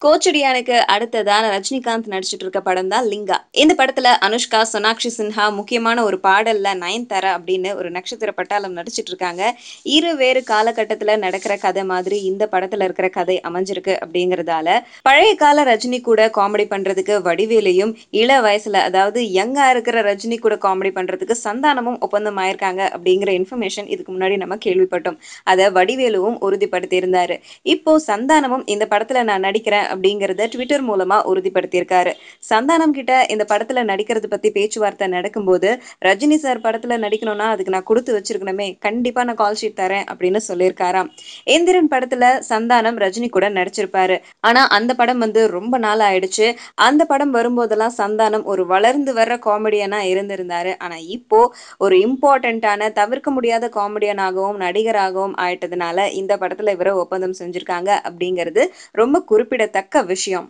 கோச்சடியானுக்கு அடுத்ததா ரஜினிகாந்த் நடிச்சிட்டு இருக்க படம் தான் லிங்கா. இந்த படத்துல அனுஷ்கா, சோனாக்ஷி சின்ஹா முக்கியமான ஒரு பாடல்ல நயன்தாரா அப்படின்னு ஒரு நட்சத்திர பட்டாளம் நடிச்சிட்டு இருக்காங்க. வேறு காலகட்டத்துல நடக்கிற கதை மாதிரி இந்த படத்துல இருக்கிற கதை அமைஞ்சிருக்கு அப்படிங்கறதால, பழைய கால ரஜினி கூட காமெடி பண்றதுக்கு வடிவேலையும், இள வயசுல அதாவது யங்கா இருக்கிற ரஜினி கூட காமெடி பண்றதுக்கு சந்தானமும் ஒப்பந்தம் ஆயிருக்காங்க அப்படிங்கிற இன்ஃபர்மேஷன் இதுக்கு முன்னாடி நம்ம கேள்விப்பட்டோம். அத வடிவேலுவும் உறுதிப்படுத்தி இருந்தாரு. இப்போ சந்தானமும் இந்த படத்துல நான் நடிக்கிறேன் அப்படிங்கறத ட்விட்டர் மூலமா உறுதிப்படுத்தியிருக்காரு. சந்தானம் கிட்ட இந்த படத்துல நடிக்கிறது பத்தி பேச்சுவார்த்தை நடக்கும்போது, ரஜினி சார் படத்துல நடிக்கணும்னா அதுக்கு நான் குடுத்து வச்சிருக்கணுமே, கண்டிப்பா நான் கால் ஷீட் தரேன் அப்படின்னு சொல்லியிருக்காராம். எந்திரன் படத்துல சந்தானம் ரஜினி கூட நடிச்சிருப்பாரு. ஆனா அந்த படம் ரொம்ப நாள் ஆயிடுச்சு. அந்த படம் வரும்போதெல்லாம் சந்தானம் ஒரு வளர்ந்து வர்ற காமெடியனா இருந்திருந்தாரு. ஆனா இப்போ ஒரு இம்பார்ட்டன்ட்டான தவிர்க்க முடியாத காமெடியனாகவும் நடிகராகவும் ஆயிட்டதுனால இந்த படத்துல இவர ஒப்பந்தம் செஞ்சிருக்காங்க அப்படிங்கிறது ரொம்ப குறிப்பிடத்தக்க விஷயம்.